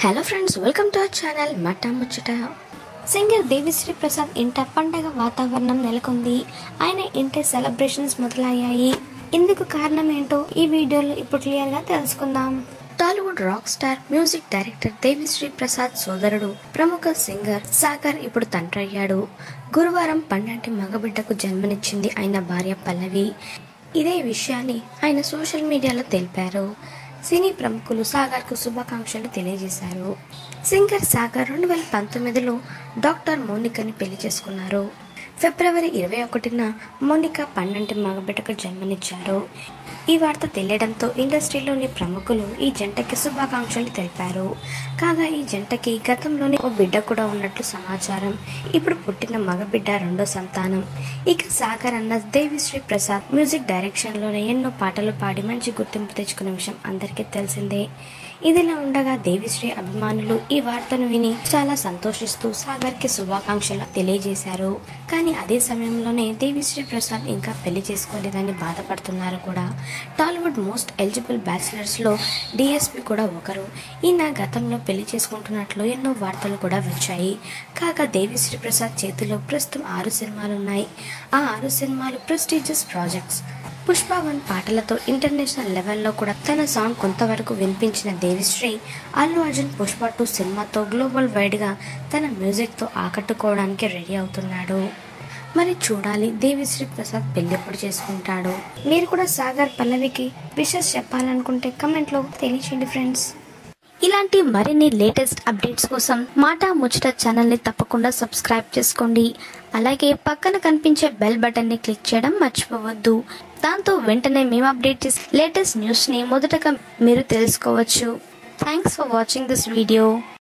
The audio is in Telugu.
Hello friends, welcome to our channel మటా ముచ్చట. సింగర్ దేవిశ్రీ ప్రసాద్ ఇంట పండగ వాతావరణం నెలకొంది. ఆయన ఇంటి సెలబ్రేషన్స్ మొదలయ్యాయి. ఇందుకు కారణం ఏంటో ఈ వీడియోలో ఇప్పుడు క్లియర్గా తెలుసుకుందాం. Tollywood rock star, music director Devi Sri Prasad సోదరుడు, ప్రముఖ సింగర్ సాగర్ ఇప్పుడు తండ్రి అయ్యాడు. గురువారం పండంటి మగబిడ్డకు జన్మనిచ్చింది ఆయన భార్య పల్లవి. ఇదే విషయాన్ని ఆయన సోషల్ మీడియాలో తెలిపారు. సినీ ప్రముఖులు సాగర్కు శుభాకాంక్షలు తెలియజేశారు. సింగర్ సాగర్ 2019లో డాక్టర్ మోనికాని పెళ్లి చేసుకున్నారు. ఫిబ్రవరి 21న మోనికా పండంటి మగబిడ్డకు జన్మనిచ్చారు. ఈ వార్త తెలియడంతో ఇండస్ట్రీలోని ప్రముఖులు ఈ జంటకి శుభాకాంక్షలు తెలిపారు. కాగా ఈ జంటకి గతంలోనే ఓ బిడ్డ కూడా ఉన్నట్లు సమాచారం. ఇప్పుడు పుట్టిన మగబిడ్డ రెండో సంతానం. ఇక సాగర్ అన్న దేవిశ్రీ ప్రసాద్ మ్యూజిక్ డైరెక్షన్లోనే ఎన్నో పాటలు పాడి మంచి గుర్తింపు తెచ్చుకున్న విషయం అందరికీ తెలిసిందే. ఇదిలా ఉండగా దేవిశ్రీ అభిమానులు ఈ వార్తను విని చాలా సంతోషిస్తూ సాగర్కి శుభాకాంక్షలు తెలియజేశారు. కానీ అదే సమయంలోనే దేవిశ్రీ ప్రసాద్ ఇంకా పెళ్లి చేసుకోలేదని బాధపడుతున్నారు కూడా. టాలీవుడ్ మోస్ట్ ఎలిజిబుల్ బ్యాచిలర్స్ లో డిఎస్పీ కూడా ఒకరు. ఈయన గతంలో పెళ్లి చేసుకుంటున్నట్లు ఎన్నో వార్తలు కూడా వచ్చాయి. కాగా దేవిశ్రీ ప్రసాద్ చేతిలో ప్రస్తుతం 6 సినిమాలు ఉన్నాయి. ఆ 6 సినిమాలు ప్రెస్టీజియస్ ప్రాజెక్ట్స్. పుష్ప 1 పాటలతో ఇంటర్నేషనల్ లెవెల్లో కూడా తన సాంగ్ కొంతవరకు వినిపించిన దేవిశ్రీ అల్లు అర్జున్ పుష్ప 2 సినిమాతో గ్లోబల్ వైడ్గా తన మ్యూజిక్తో ఆకట్టుకోవడానికి రెడీ అవుతున్నాడు. మరి చూడాలి దేవిశ్రీ ప్రసాద్ పెళ్లి ఎప్పుడు చేసుకుంటాడు. మీరు కూడా సాగర్ పల్లవికి విషెస్ చెప్పాలనుకుంటే కమెంట్లో తెలియచేయండి ఫ్రెండ్స్. ఇలాంటి మరిన్ని లేటెస్ట్ అప్డేట్స్ కోసం మాటా ముచ్చట ఛానల్ని తప్పకుండా సబ్స్క్రైబ్ చేసుకోండి. అలాగే పక్కన కనిపించే బెల్ బటన్ని క్లిక్ చేయడం మర్చిపోవద్దు. దాంతో వెంటనే మేము అప్డేట్ చేసే లేటెస్ట్ న్యూస్ని మొదటగా మీరు తెలుసుకోవచ్చు. Thanks for watching this video.